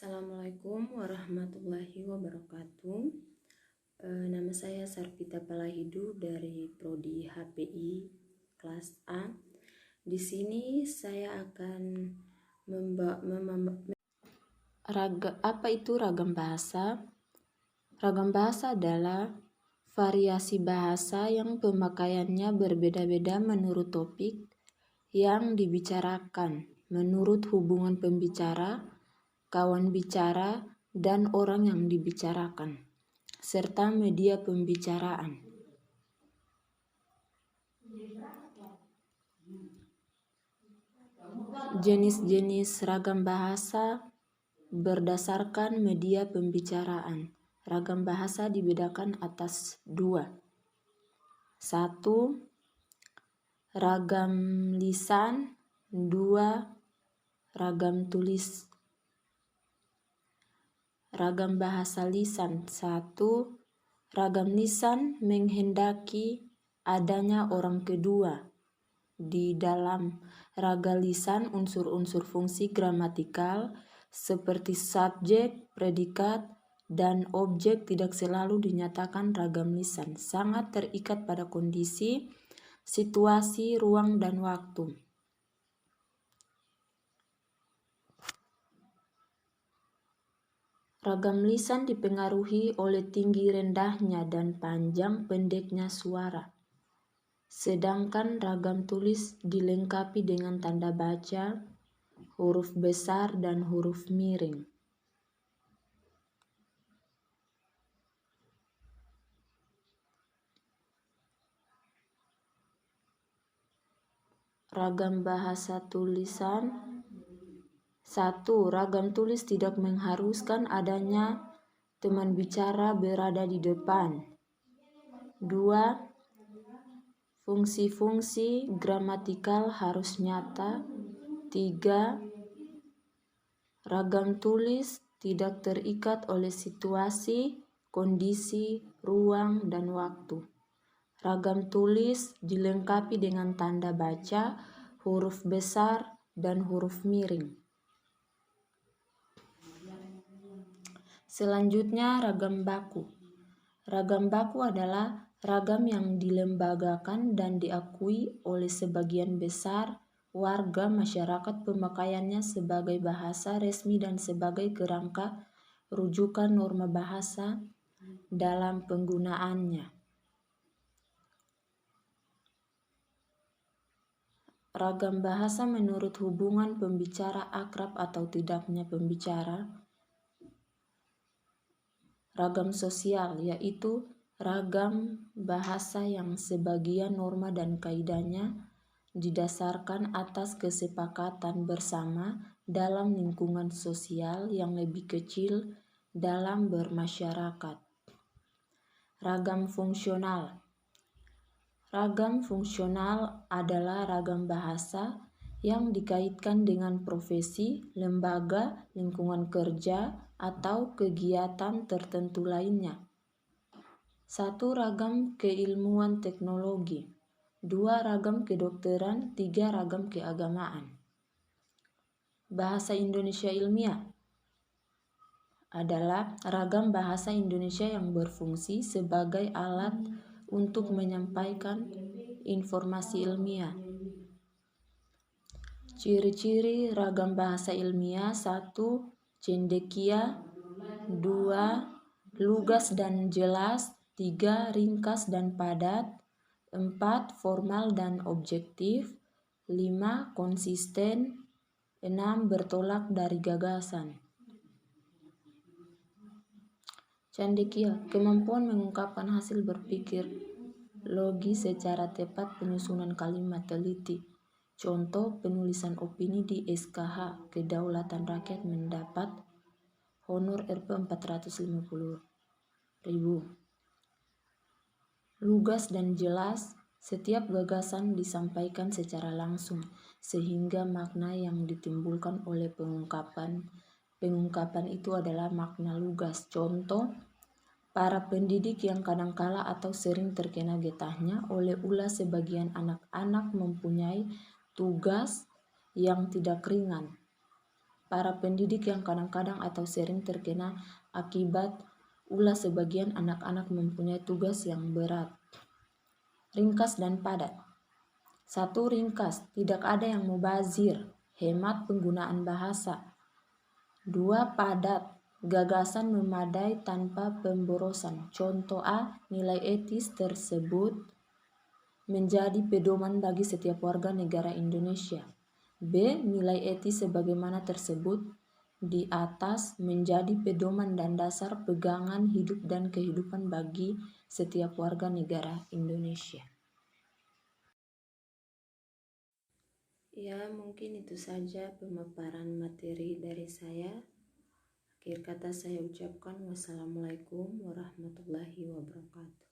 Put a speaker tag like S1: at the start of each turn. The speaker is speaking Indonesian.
S1: Assalamualaikum warahmatullahi wabarakatuh. Nama saya Sarpita Palahidu dari Prodi HPI kelas A. Di sini saya akan apa itu ragam bahasa? Ragam bahasa adalah variasi bahasa yang pemakaiannya berbeda-beda menurut topik yang dibicarakan, menurut hubungan pembicara, kawan bicara, dan orang yang dibicarakan, serta media pembicaraan. Jenis-jenis ragam bahasa berdasarkan media pembicaraan. Ragam bahasa dibedakan atas dua. 1. Ragam lisan. 2. Ragam tulis. Ragam bahasa lisan. 1. Ragam lisan menghendaki adanya orang kedua. Di dalam ragam lisan unsur-unsur fungsi gramatikal seperti subjek, predikat, dan objek tidak selalu dinyatakan ragam lisan. Sangat terikat pada kondisi, situasi, ruang, dan waktu. Ragam lisan dipengaruhi oleh tinggi rendahnya dan panjang pendeknya suara. Sedangkan ragam tulis dilengkapi dengan tanda baca, huruf besar, dan huruf miring. Ragam bahasa tulisan. 1. Ragam tulis tidak mengharuskan adanya teman bicara berada di depan. 2. Fungsi-fungsi gramatikal harus nyata. 3. Ragam tulis tidak terikat oleh situasi, kondisi, ruang, dan waktu. Ragam tulis dilengkapi dengan tanda baca, huruf besar, dan huruf miring. Selanjutnya, ragam baku. Ragam baku adalah ragam yang dilembagakan dan diakui oleh sebagian besar warga masyarakat pemakaiannya sebagai bahasa resmi dan sebagai kerangka rujukan norma bahasa dalam penggunaannya. Ragam bahasa menurut hubungan pembicara akrab atau tidaknya pembicara. Ragam sosial, yaitu ragam bahasa yang sebagian norma dan kaidahnya didasarkan atas kesepakatan bersama dalam lingkungan sosial yang lebih kecil dalam bermasyarakat. Ragam fungsional. Ragam fungsional adalah ragam bahasa yang dikaitkan dengan profesi, lembaga, lingkungan kerja, atau kegiatan tertentu lainnya. 1. Ragam keilmuan teknologi. 2. Ragam kedokteran. 3. Ragam keagamaan. Bahasa Indonesia ilmiah adalah ragam bahasa Indonesia yang berfungsi sebagai alat untuk menyampaikan informasi ilmiah. Ciri-ciri ragam bahasa ilmiah. 1. Cendekia. 2. Lugas dan jelas. 3. Ringkas dan padat. 4. Formal dan objektif. 5. Konsisten. 6. Bertolak dari gagasan. Cendekia, kemampuan mengungkapkan hasil berpikir logis secara tepat, penyusunan kalimat teliti. Contoh, penulisan opini di SKH Kedaulatan Rakyat mendapat honor Rp 450.000. Lugas dan jelas, setiap gagasan disampaikan secara langsung, sehingga makna yang ditimbulkan oleh pengungkapan itu adalah makna lugas. Contoh, para pendidik yang kadangkala atau sering terkena getahnya oleh ulah sebagian anak-anak mempunyai tugas yang tidak ringan. para pendidik yang kadang-kadang atau sering terkena akibat ulah sebagian anak-anak mempunyai tugas yang berat. Ringkas dan padat. 1. Ringkas, tidak ada yang mubazir, hemat penggunaan bahasa. 2. Padat, gagasan memadai tanpa pemborosan. Contoh A, nilai etis tersebut menjadi pedoman bagi setiap warga negara Indonesia. B. Nilai etis sebagaimana tersebut di atas menjadi pedoman dan dasar pegangan hidup dan kehidupan bagi setiap warga negara Indonesia. Ya, mungkin itu saja pemaparan materi dari saya. Akhir kata saya ucapkan wassalamualaikum warahmatullahi wabarakatuh.